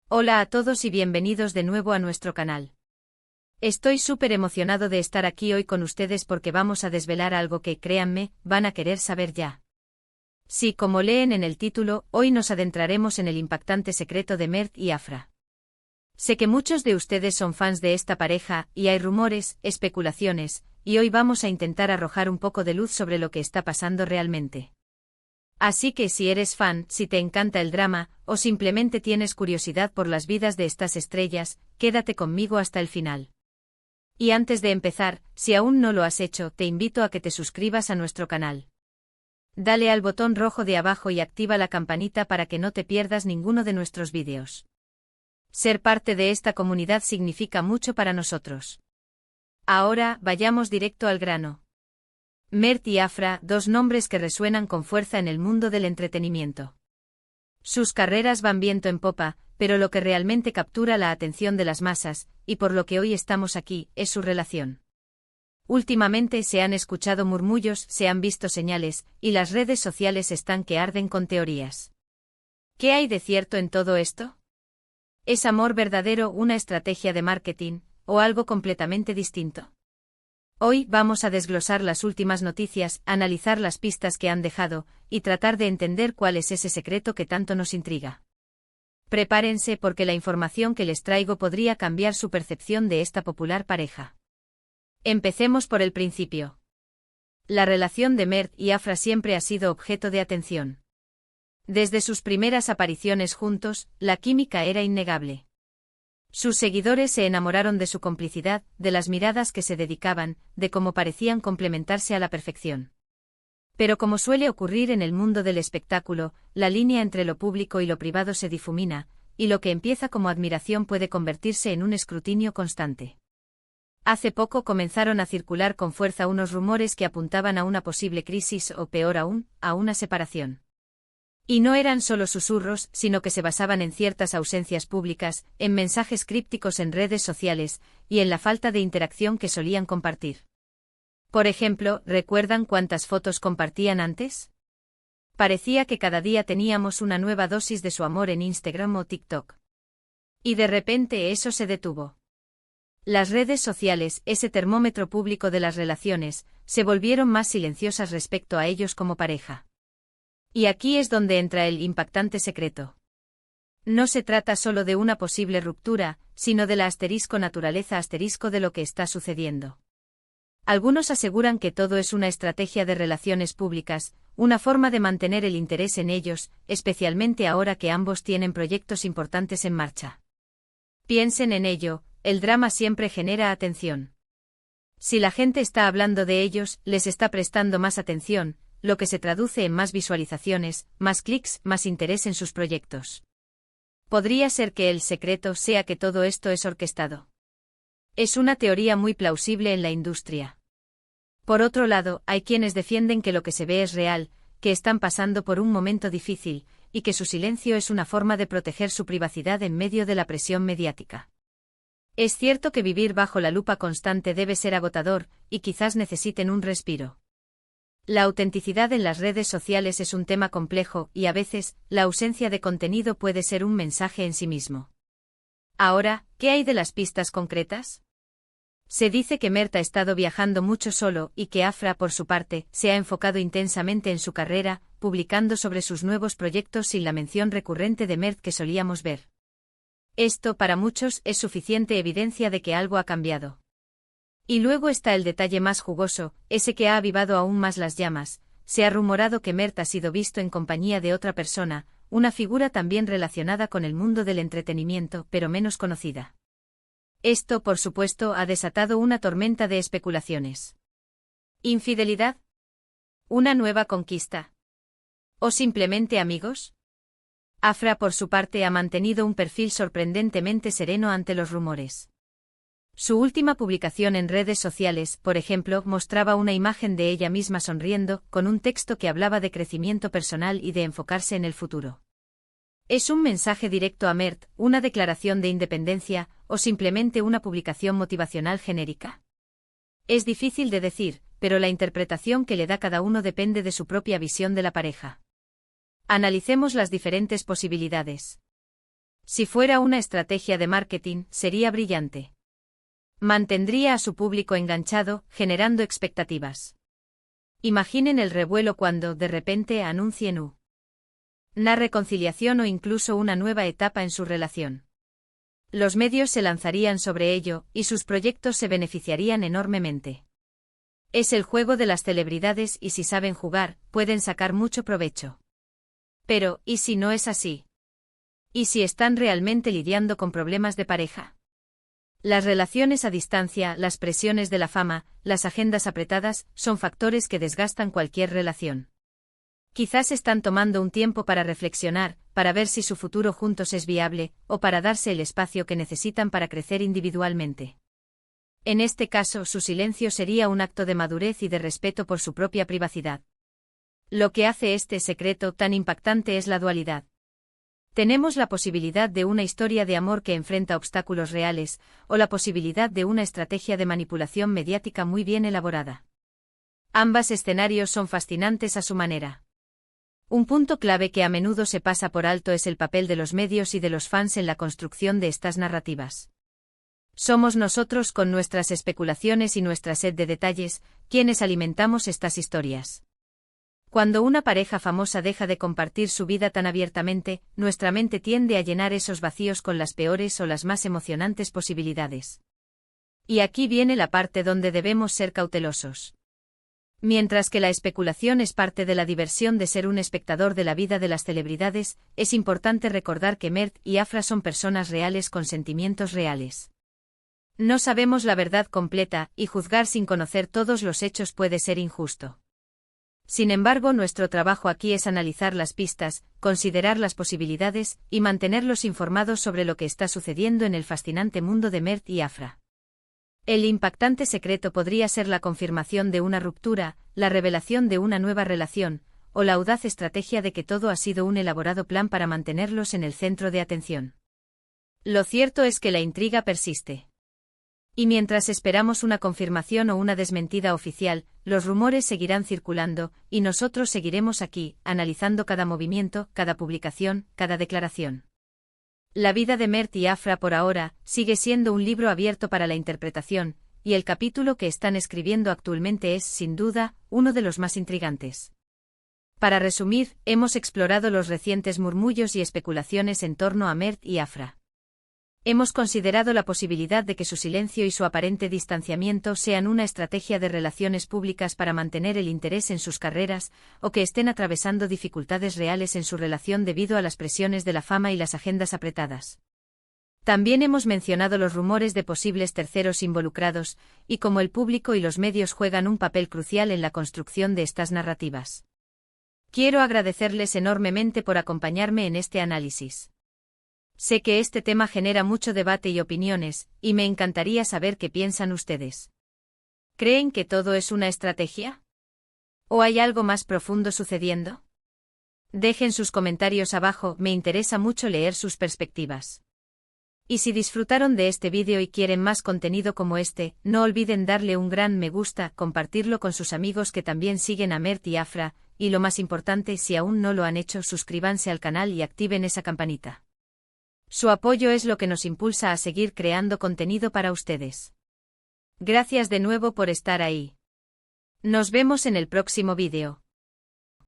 Hola a todos y bienvenidos de nuevo a nuestro canal. Estoy súper emocionado de estar aquí hoy con ustedes porque vamos a desvelar algo que, créanme, van a querer saber ya. Sí, como leen en el título, hoy nos adentraremos en el impactante secreto de Mert y Afra. Sé que muchos de ustedes son fans de esta pareja, y hay rumores, especulaciones, y hoy vamos a intentar arrojar un poco de luz sobre lo que está pasando realmente. Así que si eres fan, si te encanta el drama, o simplemente tienes curiosidad por las vidas de estas estrellas, quédate conmigo hasta el final. Y antes de empezar, si aún no lo has hecho, te invito a que te suscribas a nuestro canal. Dale al botón rojo de abajo y activa la campanita para que no te pierdas ninguno de nuestros vídeos. Ser parte de esta comunidad significa mucho para nosotros. Ahora, vayamos directo al grano. Mert y Afra, dos nombres que resuenan con fuerza en el mundo del entretenimiento. Sus carreras van viento en popa, pero lo que realmente captura la atención de las masas, y por lo que hoy estamos aquí, es su relación. Últimamente se han escuchado murmullos, se han visto señales, y las redes sociales están que arden con teorías. ¿Qué hay de cierto en todo esto? ¿Es amor verdadero una estrategia de marketing, o algo completamente distinto? Hoy vamos a desglosar las últimas noticias, analizar las pistas que han dejado, y tratar de entender cuál es ese secreto que tanto nos intriga. Prepárense porque la información que les traigo podría cambiar su percepción de esta popular pareja. Empecemos por el principio. La relación de Mert y Afra siempre ha sido objeto de atención. Desde sus primeras apariciones juntos, la química era innegable. Sus seguidores se enamoraron de su complicidad, de las miradas que se dedicaban, de cómo parecían complementarse a la perfección. Pero como suele ocurrir en el mundo del espectáculo, la línea entre lo público y lo privado se difumina, y lo que empieza como admiración puede convertirse en un escrutinio constante. Hace poco comenzaron a circular con fuerza unos rumores que apuntaban a una posible crisis o, peor aún, a una separación. Y no eran solo susurros, sino que se basaban en ciertas ausencias públicas, en mensajes crípticos en redes sociales, y en la falta de interacción que solían compartir. Por ejemplo, ¿recuerdan cuántas fotos compartían antes? Parecía que cada día teníamos una nueva dosis de su amor en Instagram o TikTok. Y de repente eso se detuvo. Las redes sociales, ese termómetro público de las relaciones, se volvieron más silenciosas respecto a ellos como pareja. Y aquí es donde entra el impactante secreto. No se trata solo de una posible ruptura, sino de la naturaleza de lo que está sucediendo. Algunos aseguran que todo es una estrategia de relaciones públicas, una forma de mantener el interés en ellos, especialmente ahora que ambos tienen proyectos importantes en marcha. Piensen en ello, el drama siempre genera atención. Si la gente está hablando de ellos, les está prestando más atención, lo que se traduce en más visualizaciones, más clics, más interés en sus proyectos. ¿Podría ser que el secreto sea que todo esto es orquestado? Es una teoría muy plausible en la industria. Por otro lado, hay quienes defienden que lo que se ve es real, que están pasando por un momento difícil, y que su silencio es una forma de proteger su privacidad en medio de la presión mediática. Es cierto que vivir bajo la lupa constante debe ser agotador, y quizás necesiten un respiro. La autenticidad en las redes sociales es un tema complejo y a veces, la ausencia de contenido puede ser un mensaje en sí mismo. Ahora, ¿qué hay de las pistas concretas? Se dice que Mert ha estado viajando mucho solo y que Afra, por su parte, se ha enfocado intensamente en su carrera, publicando sobre sus nuevos proyectos sin la mención recurrente de Mert que solíamos ver. Esto, para muchos, es suficiente evidencia de que algo ha cambiado. Y luego está el detalle más jugoso, ese que ha avivado aún más las llamas. Se ha rumorado que Mert ha sido visto en compañía de otra persona, una figura también relacionada con el mundo del entretenimiento, pero menos conocida. Esto, por supuesto, ha desatado una tormenta de especulaciones. ¿Infidelidad? ¿Una nueva conquista? ¿O simplemente amigos? Afra, por su parte, ha mantenido un perfil sorprendentemente sereno ante los rumores. Su última publicación en redes sociales, por ejemplo, mostraba una imagen de ella misma sonriendo, con un texto que hablaba de crecimiento personal y de enfocarse en el futuro. ¿Es un mensaje directo a Mert, una declaración de independencia, o simplemente una publicación motivacional genérica? Es difícil de decir, pero la interpretación que le da cada uno depende de su propia visión de la pareja. Analicemos las diferentes posibilidades. Si fuera una estrategia de marketing, sería brillante. Mantendría a su público enganchado, generando expectativas. Imaginen el revuelo cuando, de repente, anuncien una reconciliación o incluso una nueva etapa en su relación. Los medios se lanzarían sobre ello, y sus proyectos se beneficiarían enormemente. Es el juego de las celebridades y si saben jugar, pueden sacar mucho provecho. Pero, ¿y si no es así? ¿Y si están realmente lidiando con problemas de pareja? Las relaciones a distancia, las presiones de la fama, las agendas apretadas, son factores que desgastan cualquier relación. Quizás están tomando un tiempo para reflexionar, para ver si su futuro juntos es viable, o para darse el espacio que necesitan para crecer individualmente. En este caso, su silencio sería un acto de madurez y de respeto por su propia privacidad. Lo que hace este secreto tan impactante es la dualidad. Tenemos la posibilidad de una historia de amor que enfrenta obstáculos reales, o la posibilidad de una estrategia de manipulación mediática muy bien elaborada. Ambos escenarios son fascinantes a su manera. Un punto clave que a menudo se pasa por alto es el papel de los medios y de los fans en la construcción de estas narrativas. Somos nosotros con nuestras especulaciones y nuestra sed de detalles, quienes alimentamos estas historias. Cuando una pareja famosa deja de compartir su vida tan abiertamente, nuestra mente tiende a llenar esos vacíos con las peores o las más emocionantes posibilidades. Y aquí viene la parte donde debemos ser cautelosos. Mientras que la especulación es parte de la diversión de ser un espectador de la vida de las celebridades, es importante recordar que Mert y Afra son personas reales con sentimientos reales. No sabemos la verdad completa, y juzgar sin conocer todos los hechos puede ser injusto. Sin embargo, nuestro trabajo aquí es analizar las pistas, considerar las posibilidades, y mantenerlos informados sobre lo que está sucediendo en el fascinante mundo de Mert y Afra. El impactante secreto podría ser la confirmación de una ruptura, la revelación de una nueva relación, o la audaz estrategia de que todo ha sido un elaborado plan para mantenerlos en el centro de atención. Lo cierto es que la intriga persiste. Y mientras esperamos una confirmación o una desmentida oficial, los rumores seguirán circulando, y nosotros seguiremos aquí, analizando cada movimiento, cada publicación, cada declaración. La vida de Mert y Afra por ahora sigue siendo un libro abierto para la interpretación, y el capítulo que están escribiendo actualmente es, sin duda, uno de los más intrigantes. Para resumir, hemos explorado los recientes murmullos y especulaciones en torno a Mert y Afra. Hemos considerado la posibilidad de que su silencio y su aparente distanciamiento sean una estrategia de relaciones públicas para mantener el interés en sus carreras, o que estén atravesando dificultades reales en su relación debido a las presiones de la fama y las agendas apretadas. También hemos mencionado los rumores de posibles terceros involucrados, y cómo el público y los medios juegan un papel crucial en la construcción de estas narrativas. Quiero agradecerles enormemente por acompañarme en este análisis. Sé que este tema genera mucho debate y opiniones, y me encantaría saber qué piensan ustedes. ¿Creen que todo es una estrategia? ¿O hay algo más profundo sucediendo? Dejen sus comentarios abajo, me interesa mucho leer sus perspectivas. Y si disfrutaron de este vídeo y quieren más contenido como este, no olviden darle un gran me gusta, compartirlo con sus amigos que también siguen a Mert y Afra, y lo más importante, si aún no lo han hecho, suscríbanse al canal y activen esa campanita. Su apoyo es lo que nos impulsa a seguir creando contenido para ustedes. Gracias de nuevo por estar ahí. Nos vemos en el próximo vídeo.